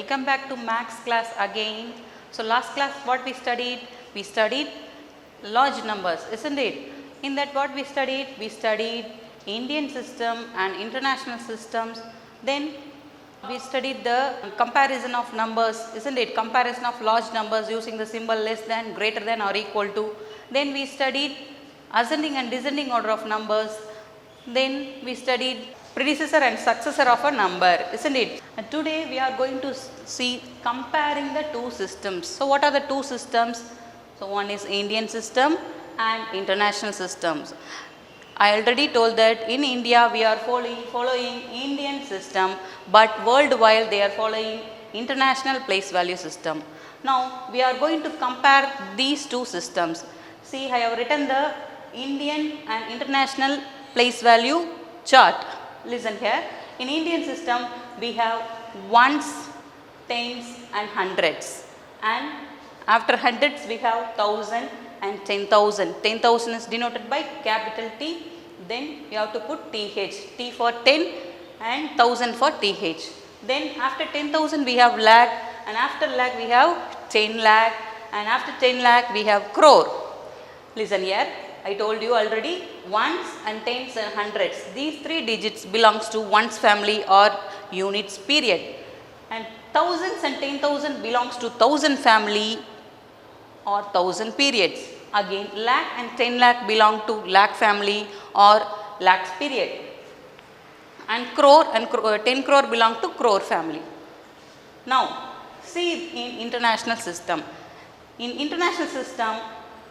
Welcome back to Max class again. So last class what we studied? We studied large numbers, isn't it? In that what we studied? We studied Indian system and international systems. Then we studied the comparison of numbers, isn't it? Comparison of large numbers using the symbol less than, greater than or equal to. Then we studied ascending and descending order of numbers. Then we studied predecessor and successor of a number, isn't it? And today we are going to see comparing the two systems. So what are the two systems? So one is Indian system and international systems. I already told that in India we are following Indian system, but worldwide they are following international place value system. Now we are going to compare these two systems. See, I have written the Indian and international place value chart. Listen here. In Indian system we have ones, tens and hundreds, and after hundreds we have thousand and 10,000. 10,000 is denoted by capital T, then you have to put TH, T for 10 and 1000 for TH. Then after 10,000 we have lakh, and after lakh we have 10 lakh, and after 10 lakh we have crore. Listen here, I told you already, ones and tens and hundreds. These three digits belongs to ones family or units period, and thousands and 10,000 belongs to thousand family or thousand periods. Again lakh and 10 lakh belong to lakh family or lakhs period, and crore and 10 crore belong to crore family. Now see in international system. In international system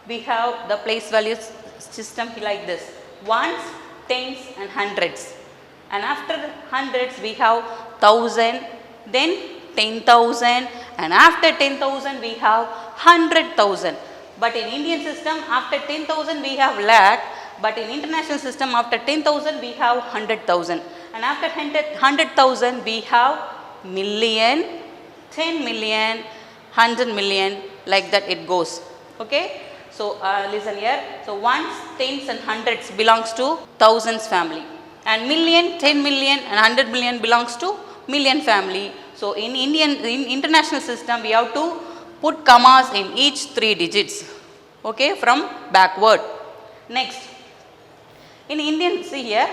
we have the place values system like this: ones, tens and hundreds, and after hundreds we have thousand, then 10,000, and after 10,000 we have 100,000. But in Indian system after 10,000 we have lakh, but in international system after 10,000 we have 100,000, and after 100,000 we have million, 10 million, 100 million, like that it goes. Okay. So listen here. So ones, tens and hundreds belongs to thousands family, and million, 10 million and 100 million belongs to million family. So in international system we have to put commas in each three digits, okay, from backward. Next, in Indian, see here,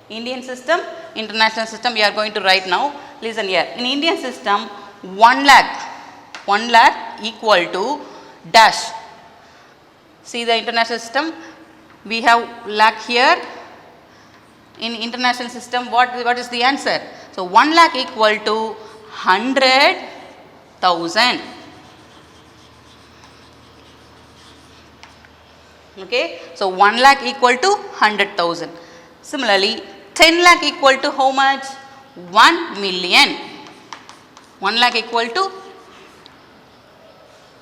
Indian system, international system we are going to write now. Listen here. In Indian system 1 lakh equal to dash. See the international system, we have lakh here. In international system what is the answer? So 1 lakh equal to 100,000. Okay, so 1 lakh equal to 100,000. Similarly 10 lakh equal to how much? 1 million. 1 lakh equal to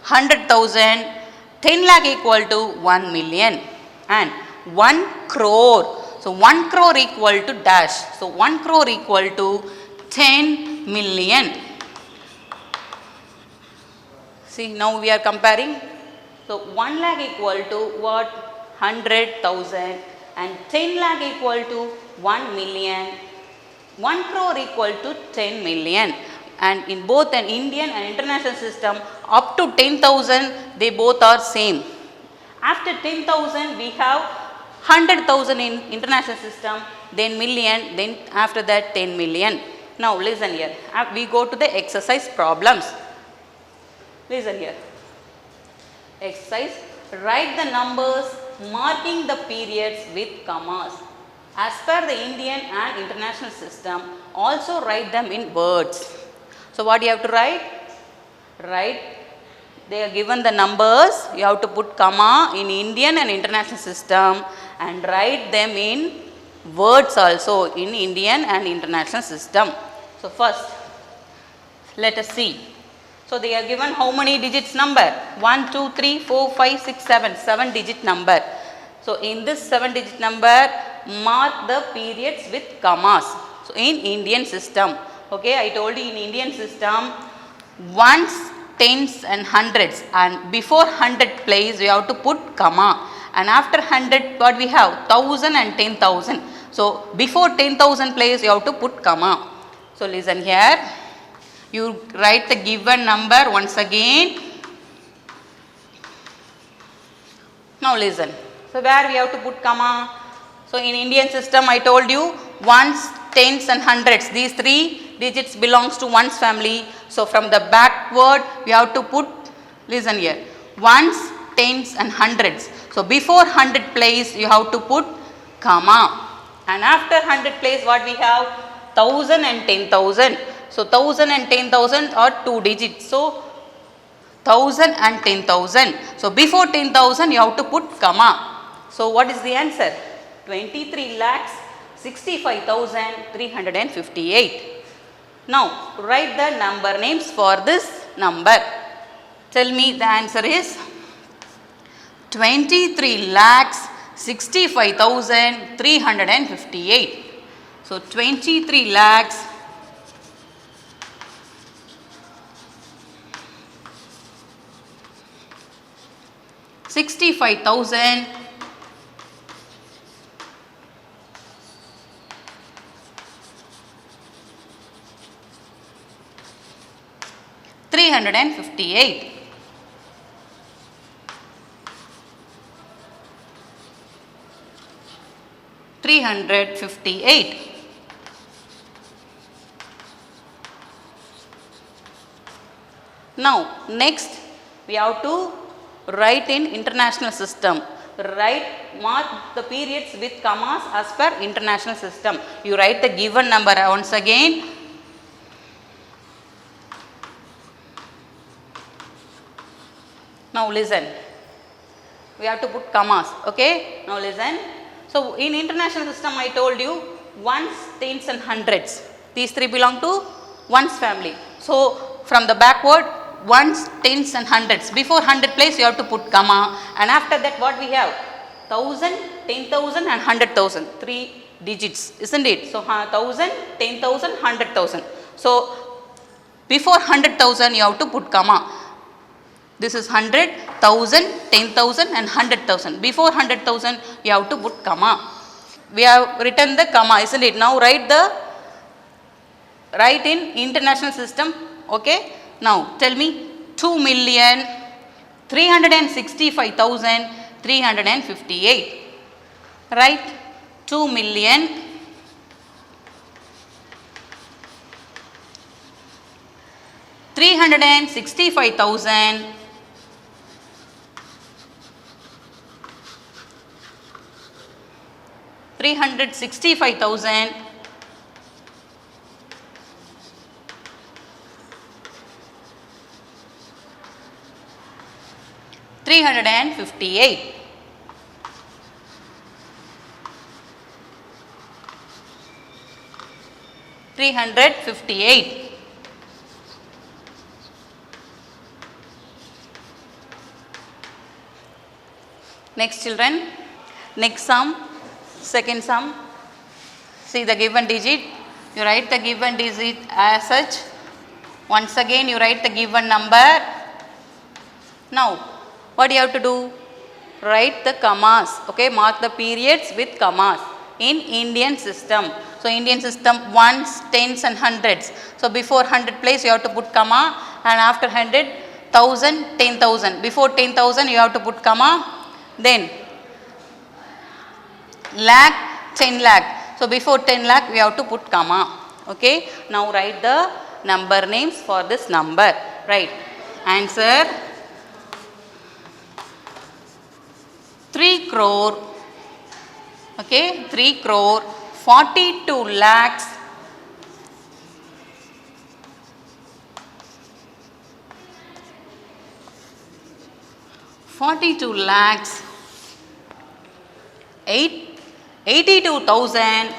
100,000. 10 lakh equal to 1 million, and 1 crore. So 1 crore equal to dash. So 1 crore equal to 10 million. See, now we are comparing. So 1 lakh equal to what? 100,000, and 10 lakh equal to 1 million. 1 crore equal to 10 million. And in both an Indian and international system up to 10,000 they both are same. After 10,000 we have 100,000 in international system, then million, then after that 10 million. Now listen here, we go to the exercise problems. Listen here. Exercise, write the numbers marking the periods with commas. As per the Indian and international system, also write them in words. So what you have to write? Write, they are given the numbers, you have to put comma in Indian and international system, and write them in words also in Indian and international system. So first let us see. So they are given how many digits number? 1, 2, 3, 4, 5, 6, 7, 7 digit number. So in this 7 digit number mark the periods with commas. So in Indian system, okay, I told you in Indian system ones, tens and hundreds, and before 100 place we have to put comma, and after 100 what we have? 1000 and 10,000. So before 10,000 place you have to put comma. So listen here, You write the given number once again. Now listen. So where we have to put comma? So in Indian system I told you ones, tens and hundreds. These three digits belongs to ones family. So from the backward we have to put, listen here, ones, tens and hundreds. So before 100 place you have to put comma. And after 100 place what we have? 1000 and 10,000. So 1000 and 10,000 are two digits. So 1000 and 10,000. So before 10,000 you have to put comma. So what is the answer? 23 lakhs 65,358. Now write the number names for this number. Tell me the answer is 23 lakhs 65,358. So 23 lakhs 65,000 358. Now next we have to write in international system. Mark the periods with commas as per international system. You write the given number once again. Now listen. We have to put commas. Okay. Now listen. So in international system I told you ones, tens and hundreds. These three belong to ones family. So from the backward ones, tens and hundreds. Before 100 place you have to put comma, and after that what we have? 1000, 10,000 and 100,000. Three digits, isn't it? So 1000, 10,000, 100,000. So before 100,000 you have to put comma. This is 100, 1000, 10,000 and 100,000. Before 100,000 you have to put comma. We have written the comma, isn't it? Now write in international system. Okay. Now tell me 2,365,358. Right? 2,365,000 365,000 358. Next children, next sum, second sum. See the given digit. You write the given digit as such. Once again you write the given number. Now what you have to do? Write the commas. Okay, mark the periods with commas in Indian system. So Indian system ones, tens and hundreds. So before 100 place you have to put comma, and after 100, 1000, 10,000. Before 10,000 you have to put comma. Then lakh, 10 lakh. So before 10 lakh we have to put comma. Okay. Now write the number names for this number. Right. Answer 3 crore. Okay. 3 crore 42 lakhs 82,000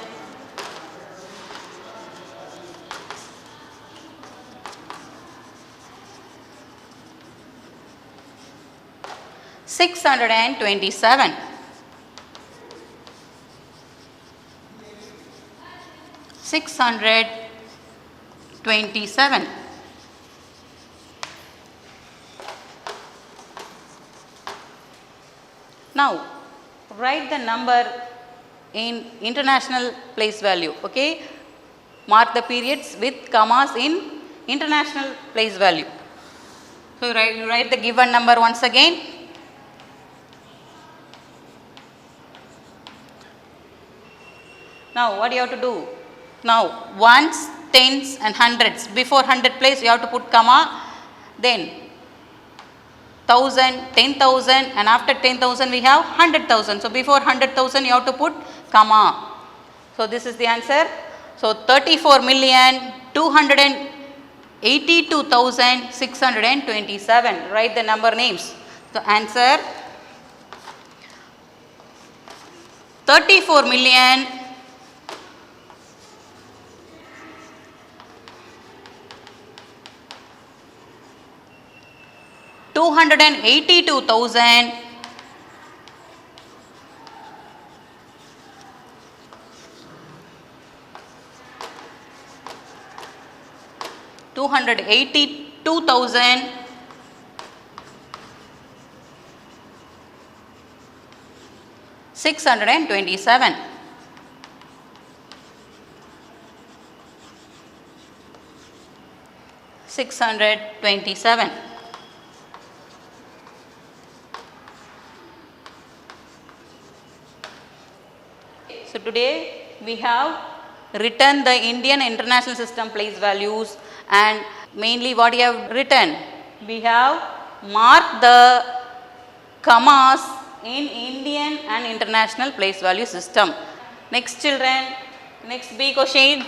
627. Now write the number in international place value. Okay, mark the periods with commas in international place value. So you write the given number once again. Now what you have to do? Now ones, tens and hundreds. Before 100 place you have to put comma. Then 1000, 10,000 and after 10,000 we have 100,000. So before 100,000 you have to put comma. So this is the answer. So 34,282,627. Write the number names. The answer 34,000,000 282,000 282,000 627. So today we have written the Indian International System place values, and mainly what you have written, we have marked the commas in Indian and International place value system. Next children, next B question,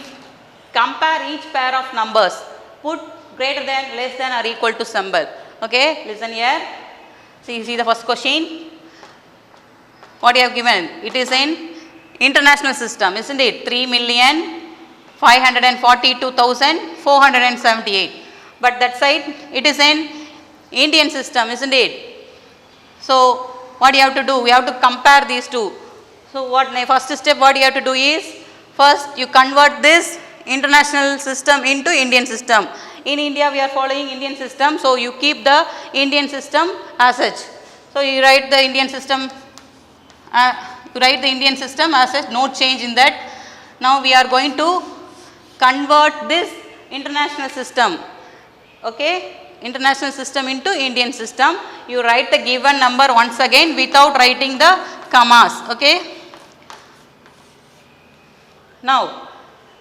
compare each pair of numbers, put greater than, less than or equal to symbol. Okay, listen here. See the first question. What you have given? It is in international system, isn't it? 3,542,478. But that side it is in Indian system, isn't it? So what you have to do? We have to compare these two. So what first step what you have to do is, first you convert this international system into Indian system. In India we are following Indian system, so you keep the Indian system as such. So you write the Indian system. As such, no change in that. Now we are going to convert this international system, okay, international system into Indian system. You write the given number once again without writing the commas, okay. Now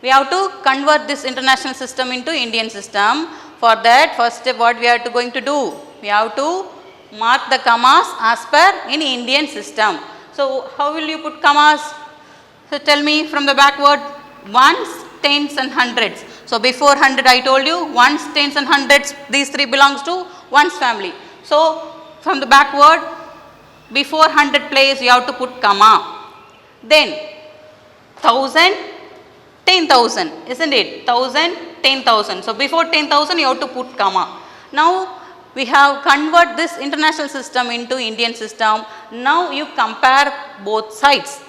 we have to convert this international system into Indian system. For that, first step what we are going to do? We have to mark the commas as per in Indian system. So how will you put commas? So tell me from the backward, ones, tens and hundreds. So before 100 I told you, ones, tens and hundreds, these three belongs to ones family. So from the backward, before 100 place you have to put comma. Then 1,000, 10,000, isn't it? 1,000, 10,000. So before 10,000 you have to put comma. Now we have convert this international system into Indian system. Now you compare both sides.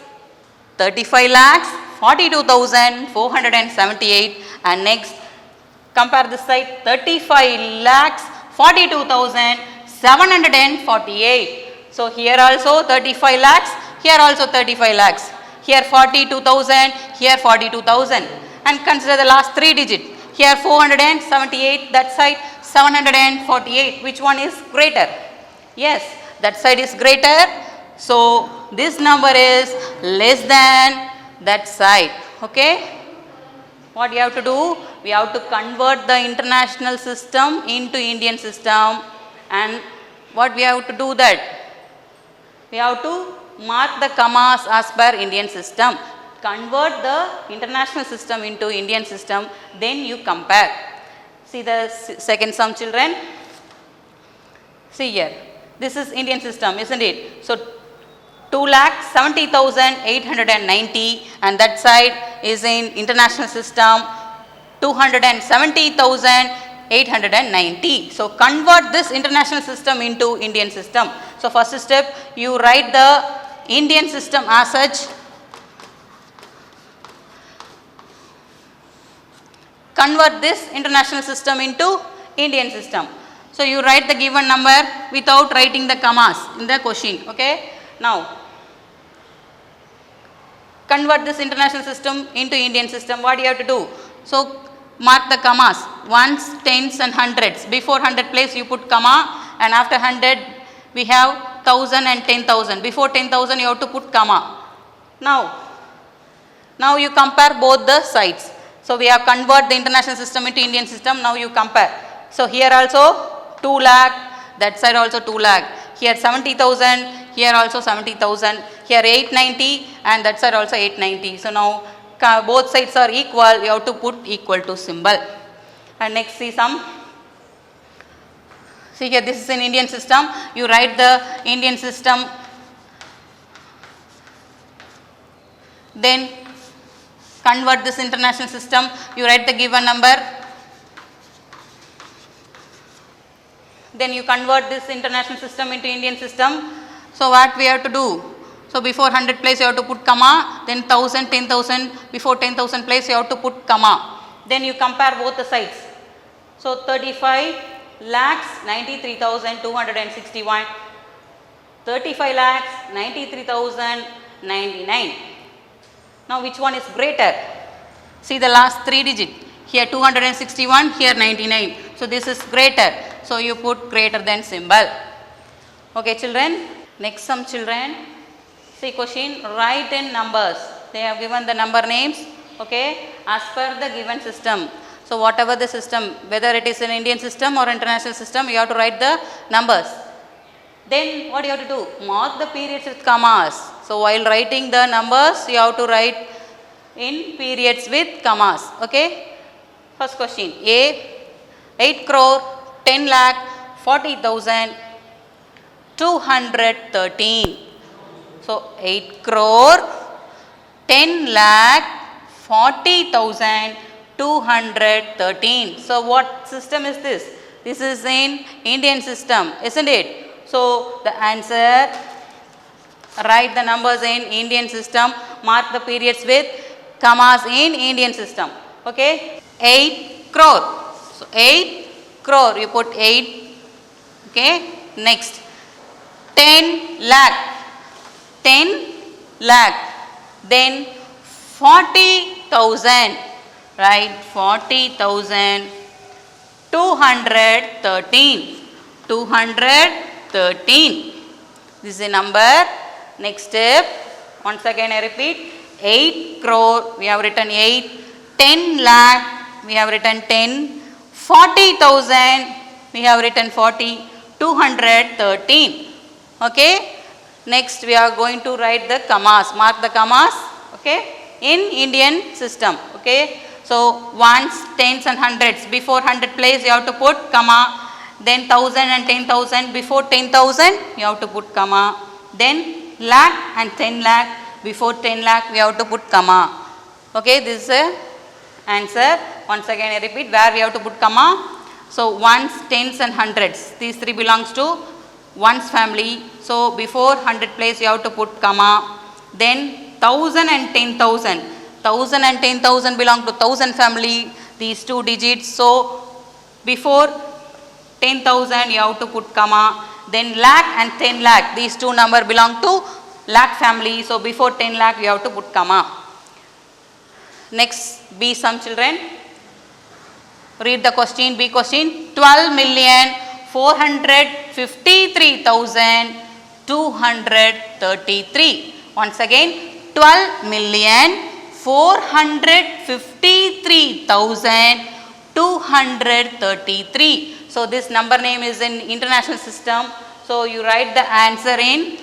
35,42,478 and next compare this side, 35,42,748. So here also 35 lakhs, here also 35 lakhs. Here 42,000, here 42,000. And consider the last 3 digit. Here 478, that side 748. Which one is greater? Yes, that side is greater. So this number is less than that side. Okay. What you have to do? We have to convert the international system into Indian system. And what we have to do that? We have to mark the commas as per Indian system. Convert the international system into Indian system, then you compare. See the second sum, children. See here, this is Indian system, isn't it? So 2,70,890 and that side is in international system 270,890. So convert this international system into Indian system. So first step, you write the Indian system as such. Convert this international system into Indian system. So you write the given number without writing the commas in the question. Okay. Now convert this international system into Indian system. What do you have to do? So mark the commas. ones, tens and hundreds. Before 100 place you put comma, and after 100 we have 1000 and 10,000. Before 10,000 you have to put comma. Now you compare both the sides. So we have convert the international system into Indian system. Now you compare. So here also 2 lakh, that side also 2 lakh. Here 70,000, here also 70,000. Here 890 and that side also 890. So now both sides are equal. You have to put equal to symbol. And next see some. See here, this is an Indian system. You write the Indian system. Then convert this international system. You write the given number. Then you convert this international system into Indian system. So what we have to do? So before 100 place you have to put comma. Then 1000, 10,000. Before 10,000 place you have to put comma. Then you compare both the sides. So 35 lakhs 93,261. 35 lakhs 93,099. Now which one is greater? See the last 3 digit. Here 261, here 99. So this is greater. So you put greater than symbol. Okay children. Next some children. See question. Write in numbers. They have given the number names. Okay. As per the given system. So whatever the system, whether it is an Indian system or international system, you have to write the numbers. Then what you have to do? Mark the periods with commas. So while writing the numbers, you have to write in periods with commas. Okay. First question. A 8 crore 10 lakh 40,000 213. So 8 crore 10 lakh 40,000 213. So what system is this? This is in Indian system, isn't it? So the answer, write the numbers in Indian system, mark the periods with commas in Indian system. Okay. 8 crore. So 8 crore, you put 8. Okay. Next. 10 lakh. 10 lakh. Then 40,000. Right, 40,000 213. 213. This is a number. Next step. Once again I repeat. 8 crore, we have written 8. 10 lakh, we have written 10. 40,000, we have written 40. 213. Okay. Next we are going to write the commas. Mark the commas. Okay. In Indian system. Okay. So ones, tens and hundreds. Before 100 place you have to put comma. Then 1000 and 10,000. Before 10,000 you have to put comma. Then lakh and 10 lakh. Before 10 lakh we have to put comma. Okay, this is the answer. Once again I repeat where we have to put comma. So ones, tens and hundreds. These three belongs to ones family. So before 100 place you have to put comma. Then 1000 and 10,000. 1000 and 10,000 belong to 1000 family, these 2 digits. So before 10,000 you have to put comma. Then lakh and 10 lakh, these 2 number belong to lakh family. So before 10 lakh you have to put comma. Next, B some children. Read the question, B question. 12,453,233. Once again, 12,453,233. So this number name is in international system. So you write the answer in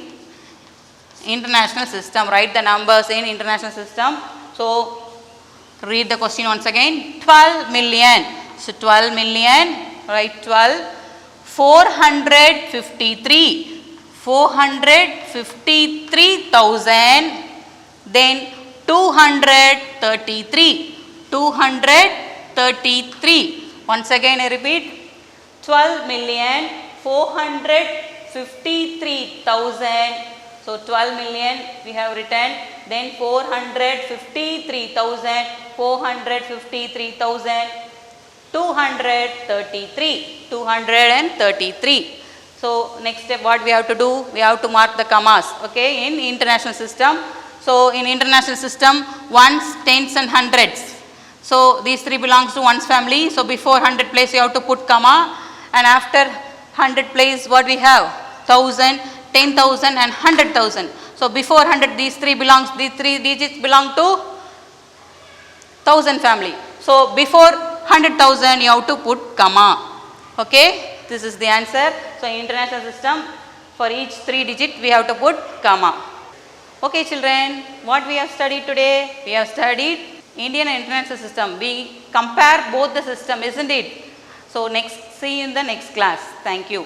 international system. Write the numbers in international system. So read the question once again. 12 million. So 12 million. Write 12. 453,000. Then 233. 233. Once again I repeat. 12,453,000. So 12 million we have written. Then 453,000. 453,000. 233. 233. So next step what we have to do? We have to mark the commas. Okay, in international system. So in international system, ones, tens and hundreds. So these 3 belongs to one's family. So before 100 place you have to put comma, and after 100 place what we have? 1000, 10,000 and 100,000. So before 100 these 3 digits belong to 1000 family. So before 100,000 you have to put comma. Okay, this is the answer. So in international system, for each 3 digit we have to put comma. Okay children, what we have studied today? We have studied Indian and international system. We compare both the system, isn't it? So next, see you in the next class. Thank you.